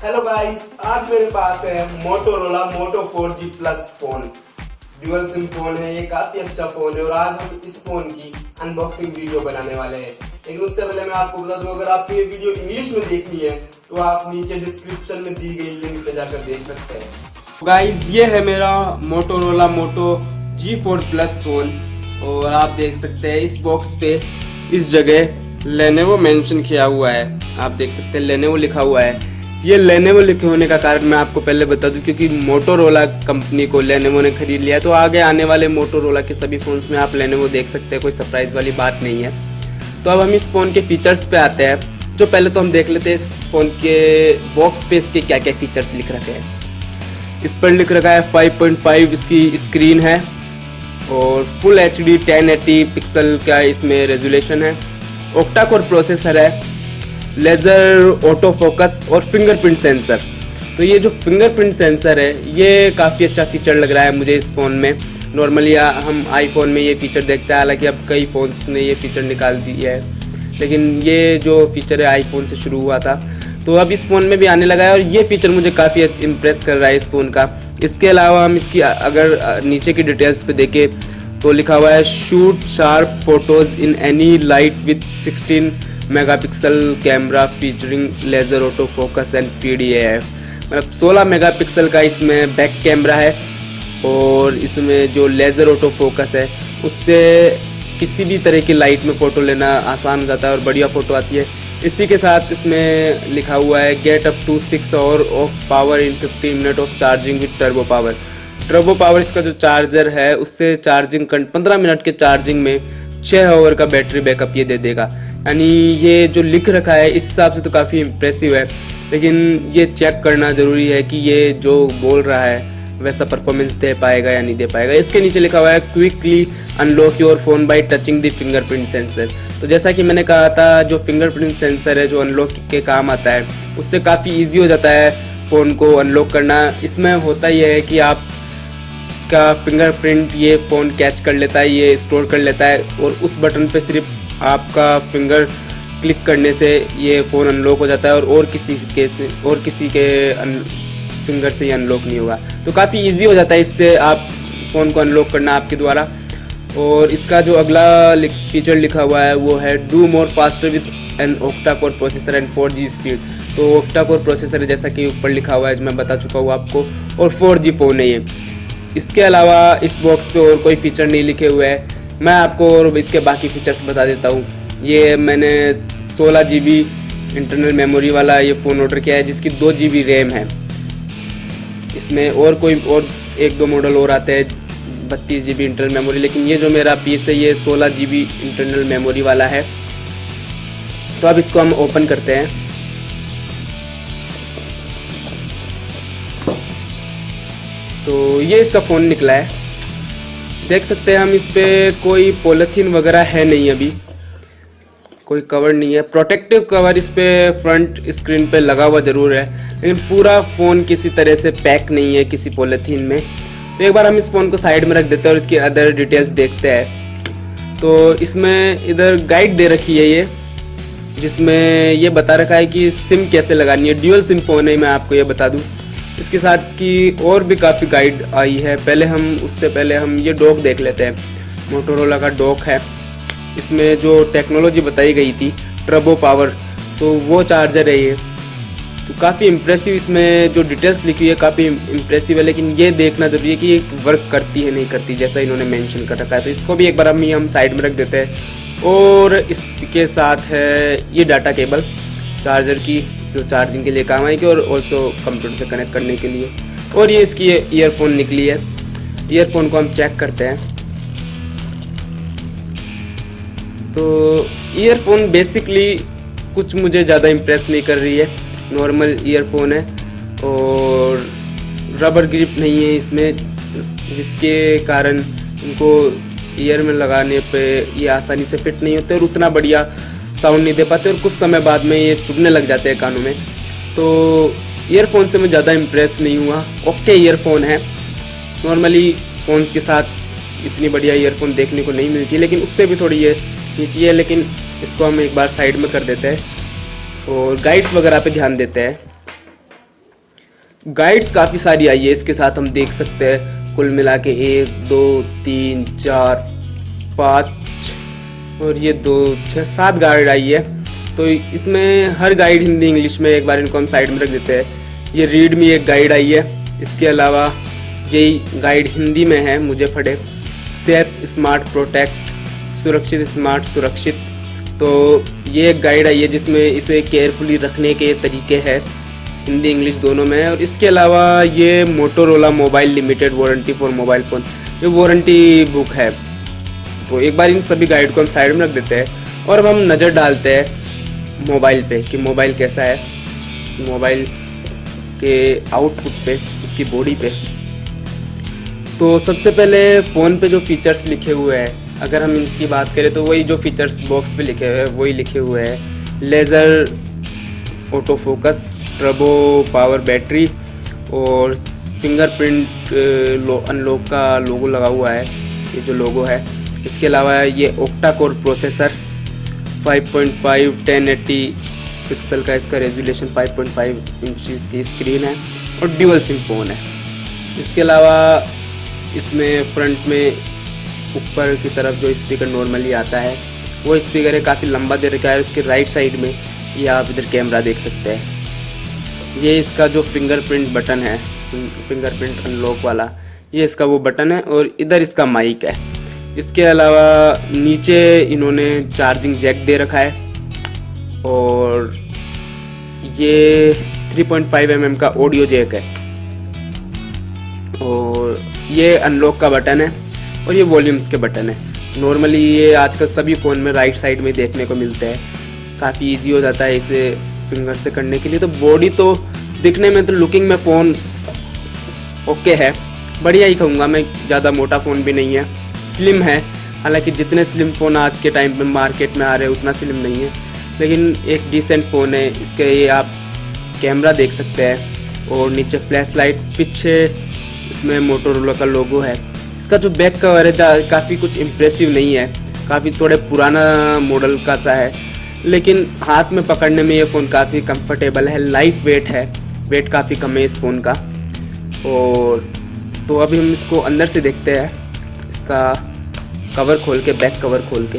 Hello guys, आज मेरे पास है मोटोरोला मोटो 4G plus phone. Dual SIM phone है, ये काफी अच्छा फोन है और आज हम इस फोन की अनबॉक्सिंग वीडियो बनाने वाले हैं। लेकिन उससे पहले मैं आपको बता दूं, अगर आपको ये वीडियो इंग्लिश में देखनी है तो आप नीचे डिस्क्रिप्शन में दी गई लिंक पे जाकर देख सकते हैं। गाइस, ये है मेरा मोटोरोला मोटो G4 प्लस फोन और आप देख सकते हैं इस बॉक्स पे इस जगह लेनोवो मेंशन किया हुआ है। आप देख सकते हैं लेनोवो लिखा हुआ है। ये लेनोवो लिखे होने का कारण मैं आपको पहले बता दूं, क्योंकि मोटोरोला कंपनी को लेनोवो ने खरीद लिया है, तो आगे आने वाले मोटोरोला के सभी फ़ोन्स में आप लेनोवो देख सकते हैं। कोई सरप्राइज़ वाली बात नहीं है। तो अब हम इस फ़ोन के फीचर्स पे आते हैं। जो पहले तो हम देख लेते हैं इस फ़ोन के बॉक्स पे इसके क्या क्या फीचर्स लिख रखे हैं। इस पर लिख रखा है 5.5 इसकी स्क्रीन है और फुल HD 1080 पिक्सल का इसमें रेजोल्यूशन है। ऑक्टा कोर प्रोसेसर है, लेज़र ऑटो फोकस और फिंगरप्रिंट सेंसर। तो ये जो फिंगरप्रिंट सेंसर है ये काफ़ी अच्छा फीचर लग रहा है मुझे इस फ़ोन में। नॉर्मली हम आईफोन में ये फीचर देखते हैं, हालांकि अब कई फ़ोन्स ने ये फीचर निकाल दिया है, लेकिन ये जो फीचर है आईफोन से शुरू हुआ था, तो अब इस फ़ोन में भी आने लगा है और ये फीचर मुझे काफ़ी इम्प्रेस कर रहा है इस फ़ोन का। इसके अलावा हम इसकी अगर नीचे की डिटेल्स पे देखें तो लिखा हुआ है shoot sharp photos in any light with 16 megapixel camera featuring laser auto focus and PDAF। मतलब 16 मेगापिक्सल का इसमें बैक कैमरा है और इसमें जो लेज़र ऑटो फोकस है उससे किसी भी तरह की लाइट में फ़ोटो लेना आसान हो जाता है और बढ़िया फ़ोटो आती है। इसी के साथ इसमें लिखा हुआ है get up to 6 hour of power in 15 minute of charging with turbo power. Turbo power इसका जो चार्जर है उससे चार्जिंग 15 मिनट के चार्जिंग में 6 आवर का बैटरी बैकअप ये दे देगा। यानी ये जो लिख रखा है इस हिसाब से तो काफ़ी इम्प्रेसिव है, लेकिन ये चेक करना ज़रूरी है कि ये जो बोल रहा है वैसा परफॉर्मेंस दे पाएगा या नहीं दे पाएगा। इसके नीचे लिखा हुआ है quickly unlock your phone bye touching the fingerprint sensor. तो जैसा कि मैंने कहा था, जो फिंगरप्रिंट सेंसर है जो अनलॉक के काम आता है उससे काफ़ी ईजी हो जाता है फ़ोन को अनलॉक करना। इसमें होता ही है कि आप का फिंगरप्रिंट ये फ़ोन कैच कर लेता है, ये स्टोर कर लेता है और उस बटन पे सिर्फ आपका फिंगर क्लिक करने से ये फ़ोन अनलॉक हो जाता है और किसी के फिंगर से ये अनलॉक नहीं होगा। तो काफ़ी इजी हो जाता है इससे आप फ़ोन को अनलॉक करना आपके द्वारा। और इसका जो अगला फीचर लिखा हुआ है वो है do more faster with an octa core processor and 4G speed. तो ऑक्टा कोर प्रोसेसर है जैसा कि ऊपर लिखा हुआ है, मैं बता चुका हूँ आपको, और 4G फ़ोन है ये। इसके अलावा इस बॉक्स पे और कोई फीचर नहीं लिखे हुए हैं। मैं आपको और इसके बाकी फीचर्स बता देता हूँ। ये मैंने 16 GB इंटरनल मेमोरी वाला ये फ़ोन ऑर्डर किया है जिसकी 2 GB रैम है। इसमें और कोई और 1-2 मॉडल और आते हैं 32 GB इंटरनल मेमोरी, लेकिन ये जो मेरा पीस है ये 16 GB इंटरनल मेमोरी वाला है। तो अब इसको हम ओपन करते हैं। तो ये इसका फ़ोन निकला है, देख सकते हैं हम। इस पर कोई पॉलीथीन वगैरह है नहीं, अभी कोई कवर नहीं है। प्रोटेक्टिव कवर इस पर फ्रंट स्क्रीन पे लगा हुआ ज़रूर है, लेकिन पूरा फ़ोन किसी तरह से पैक नहीं है किसी पॉलीथीन में। तो एक बार हम इस फ़ोन को साइड में रख देते हैं और इसकी अदर डिटेल्स देखते हैं। तो इसमें इधर गाइड दे रखी है ये, जिसमें ये बता रखा है कि सिम कैसे लगानी है। ड्यूअल सिम फ़ोन है, मैं आपको ये बता दूँ। इसके साथ इसकी और भी काफ़ी गाइड आई है। उससे पहले हम ये डॉक देख लेते हैं। मोटोरोला का डॉक है, इसमें जो टेक्नोलॉजी बताई गई थी टर्बो पावर, तो वो चार्जर है ये। तो काफ़ी इम्प्रेसिव इसमें जो डिटेल्स लिखी हुई है काफ़ी इम्प्रेसिव है, लेकिन ये देखना ज़रूरी है कि ये वर्क करती है नहीं करती जैसा इन्होंने मेंशन कर रखा है। तो इसको भी एक बार हम साइड में रख देते हैं। और इसके साथ है ये डाटा केबल चार्जर की, जो चार्जिंग के लिए काम आएगी और ऑल्सो कंप्यूटर से कनेक्ट करने के लिए। और ये इसकी ईयरफोन निकली है। ईयरफोन को हम चेक करते हैं। तो ईयरफोन बेसिकली कुछ मुझे ज़्यादा इम्प्रेस नहीं कर रही है। नॉर्मल ईयरफोन है और रबर ग्रिप नहीं है इसमें, जिसके कारण इनको ईयर में लगाने पे ये आसानी से फिट नहीं होते और उतना बढ़िया साउंड नहीं दे पाते और कुछ समय बाद में ये चुभने लग जाते हैं कानों में। तो ईयरफोन से मैं ज़्यादा इम्प्रेस नहीं हुआ। ओके ईयरफोन है, नॉर्मली फ़ोन्स के साथ इतनी बढ़िया ईयरफोन देखने को नहीं मिलती, लेकिन उससे भी थोड़ी ये नीची है। लेकिन इसको हम एक बार साइड में कर देते हैं और गाइड्स वगैरह पे ध्यान देते हैं। गाइड्स काफ़ी सारी आई है इसके साथ, हम देख सकते हैं कुल मिला के 1 2 3 4 5 और ये 2 6 7 गाइड आई है। तो इसमें हर गाइड हिंदी इंग्लिश में, एक बार इनको हम साइड में रख देते हैं। ये रीड मी एक गाइड आई है, इसके अलावा यही गाइड हिंदी में है मुझे पढ़े, सेफ स्मार्ट प्रोटेक्ट, सुरक्षित स्मार्ट सुरक्षित। तो ये एक गाइड आई है जिसमें इसे केयरफुली रखने के तरीके हैं, हिंदी इंग्लिश दोनों में है। और इसके अलावा ये Motorola mobile limited warranty for mobile phone, ये वारंटी बुक है। तो एक बार इन सभी गाइड को हम साइड में रख देते हैं और अब हम नज़र डालते हैं मोबाइल पे कि मोबाइल कैसा है, मोबाइल के आउटपुट पे, इसकी बॉडी पे। तो सबसे पहले फ़ोन पे जो फीचर्स लिखे हुए हैं, अगर हम इनकी बात करें तो वही जो फीचर्स बॉक्स पे लिखे हुए हैं वही लिखे हुए हैं। Laser auto focus, turbo power battery और फिंगरप्रिंट अनलॉक का लोगो लगा हुआ है, ये जो लोगो है। इसके अलावा ये ऑक्टा कोर प्रोसेसर, 5.5 1080 पिक्सल का इसका रेजोल्यूशन, 5.5 इंचेस की स्क्रीन है और ड्यूअल सिम फ़ोन है। इसके अलावा इसमें फ्रंट में ऊपर की तरफ जो स्पीकर नॉर्मली आता है वो स्पीकर है, काफ़ी लंबा दे रखा है। उसके राइट साइड में ये आप इधर कैमरा देख सकते हैं। ये इसका जो फिंगरप्रिंट बटन है, फिंगरप्रिंट अनलॉक वाला, ये इसका वो बटन है और इधर इसका माइक है। इसके अलावा नीचे इन्होंने चार्जिंग जैक दे रखा है और ये 3.5 mm का ऑडियो जैक है और ये अनलॉक का बटन है और ये वॉल्यूम्स के बटन है। नॉर्मली ये आजकल सभी फ़ोन में राइट साइड में देखने को मिलते हैं, काफ़ी इजी हो जाता है इसे फिंगर से करने के लिए। तो बॉडी तो दिखने में तो लुकिंग में फ़ोन ओके है, बढ़िया ही कहूँगा मैं, ज़्यादा मोटा फ़ोन भी नहीं है, स्लिम है। हालांकि जितने स्लिम फ़ोन आज के टाइम पे मार्केट में आ रहे हैं उतना स्लिम नहीं है, लेकिन एक डिसेंट फ़ोन है। इसके ये आप कैमरा देख सकते हैं और नीचे फ्लैश लाइट, पीछे इसमें मोटोरोला का लोगो है। इसका जो बैक कवर है काफ़ी कुछ इम्प्रेसिव नहीं है, काफ़ी थोड़े पुराना मॉडल का सा है, लेकिन हाथ में पकड़ने में ये फ़ोन काफ़ी कंफर्टेबल है, लाइट वेट है, वेट काफ़ी कम है इस फ़ोन का। और तो अभी हम इसको अंदर से देखते हैं, इसका कवर खोल के, बैक कवर खोल के।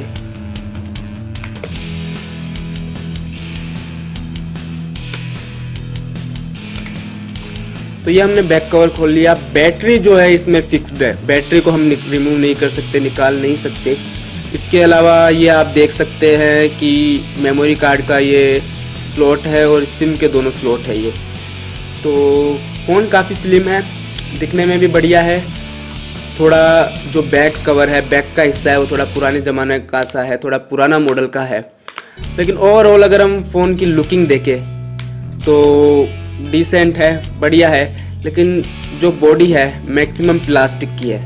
तो ये हमने बैक कवर खोल लिया। बैटरी जो है इसमें फिक्स्ड है, बैटरी को हम रिमूव नहीं कर सकते, निकाल नहीं सकते। इसके अलावा ये आप देख सकते हैं कि मेमोरी कार्ड का ये स्लॉट है और सिम के दोनों स्लॉट है ये। तो फ़ोन काफ़ी स्लिम है, दिखने में भी बढ़िया है। थोड़ा जो बैक कवर है, बैक का हिस्सा है, वो थोड़ा पुराने ज़माने का सा है, थोड़ा पुराना मॉडल का है, लेकिन ओवरऑल अगर हम फ़ोन की लुकिंग देखें तो डिसेंट है, बढ़िया है। लेकिन जो बॉडी है मैक्सिमम प्लास्टिक की है,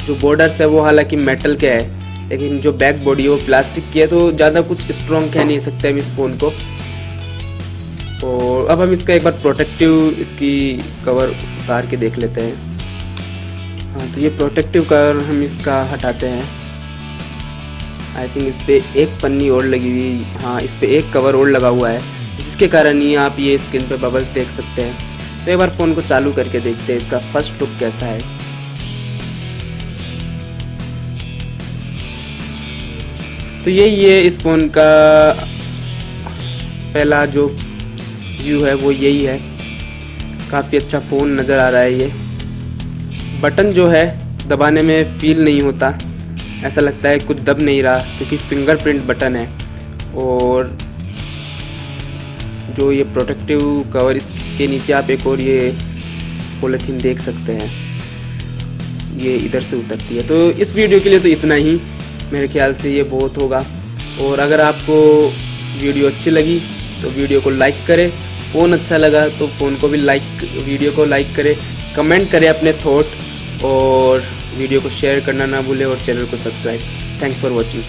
जो बॉर्डर्स है वो हालांकि मेटल के है, लेकिन जो बैक बॉडी है वो प्लास्टिक की है, तो ज़्यादा कुछ स्ट्रॉन्ग कह नहीं सकते हम इस फ़ोन को। और अब हम इसका एक बार प्रोटेक्टिव इसकी कवर उतार के देख लेते हैं। हाँ, तो ये प्रोटेक्टिव कवर हम इसका हटाते हैं। आई थिंक इस पर एक पन्नी और लगी हुई, हाँ इस पर एक कवर और लगा हुआ है, जिसके कारण ही आप ये स्क्रीन पे बबल्स देख सकते हैं। तो एक बार फ़ोन को चालू करके देखते हैं इसका फर्स्ट लुक कैसा है। तो ये इस फ़ोन का पहला जो व्यू है वो यही है, काफ़ी अच्छा फ़ोन नज़र आ रहा है। ये बटन जो है दबाने में फील नहीं होता, ऐसा लगता है कुछ दब नहीं रहा, क्योंकि फिंगरप्रिंट बटन है। और जो ये प्रोटेक्टिव कवर, इसके नीचे आप एक और ये पॉलीथीन देख सकते हैं, ये इधर से उतरती है। तो इस वीडियो के लिए तो इतना ही, मेरे ख्याल से ये बहुत होगा। और अगर आपको वीडियो अच्छी लगी तो वीडियो को लाइक करें, फ़ोन अच्छा लगा तो फ़ोन को भी वीडियो को लाइक करें, कमेंट करें अपने थॉट, और वीडियो को शेयर करना ना भूलें और चैनल को सब्सक्राइब। Thanks for watching.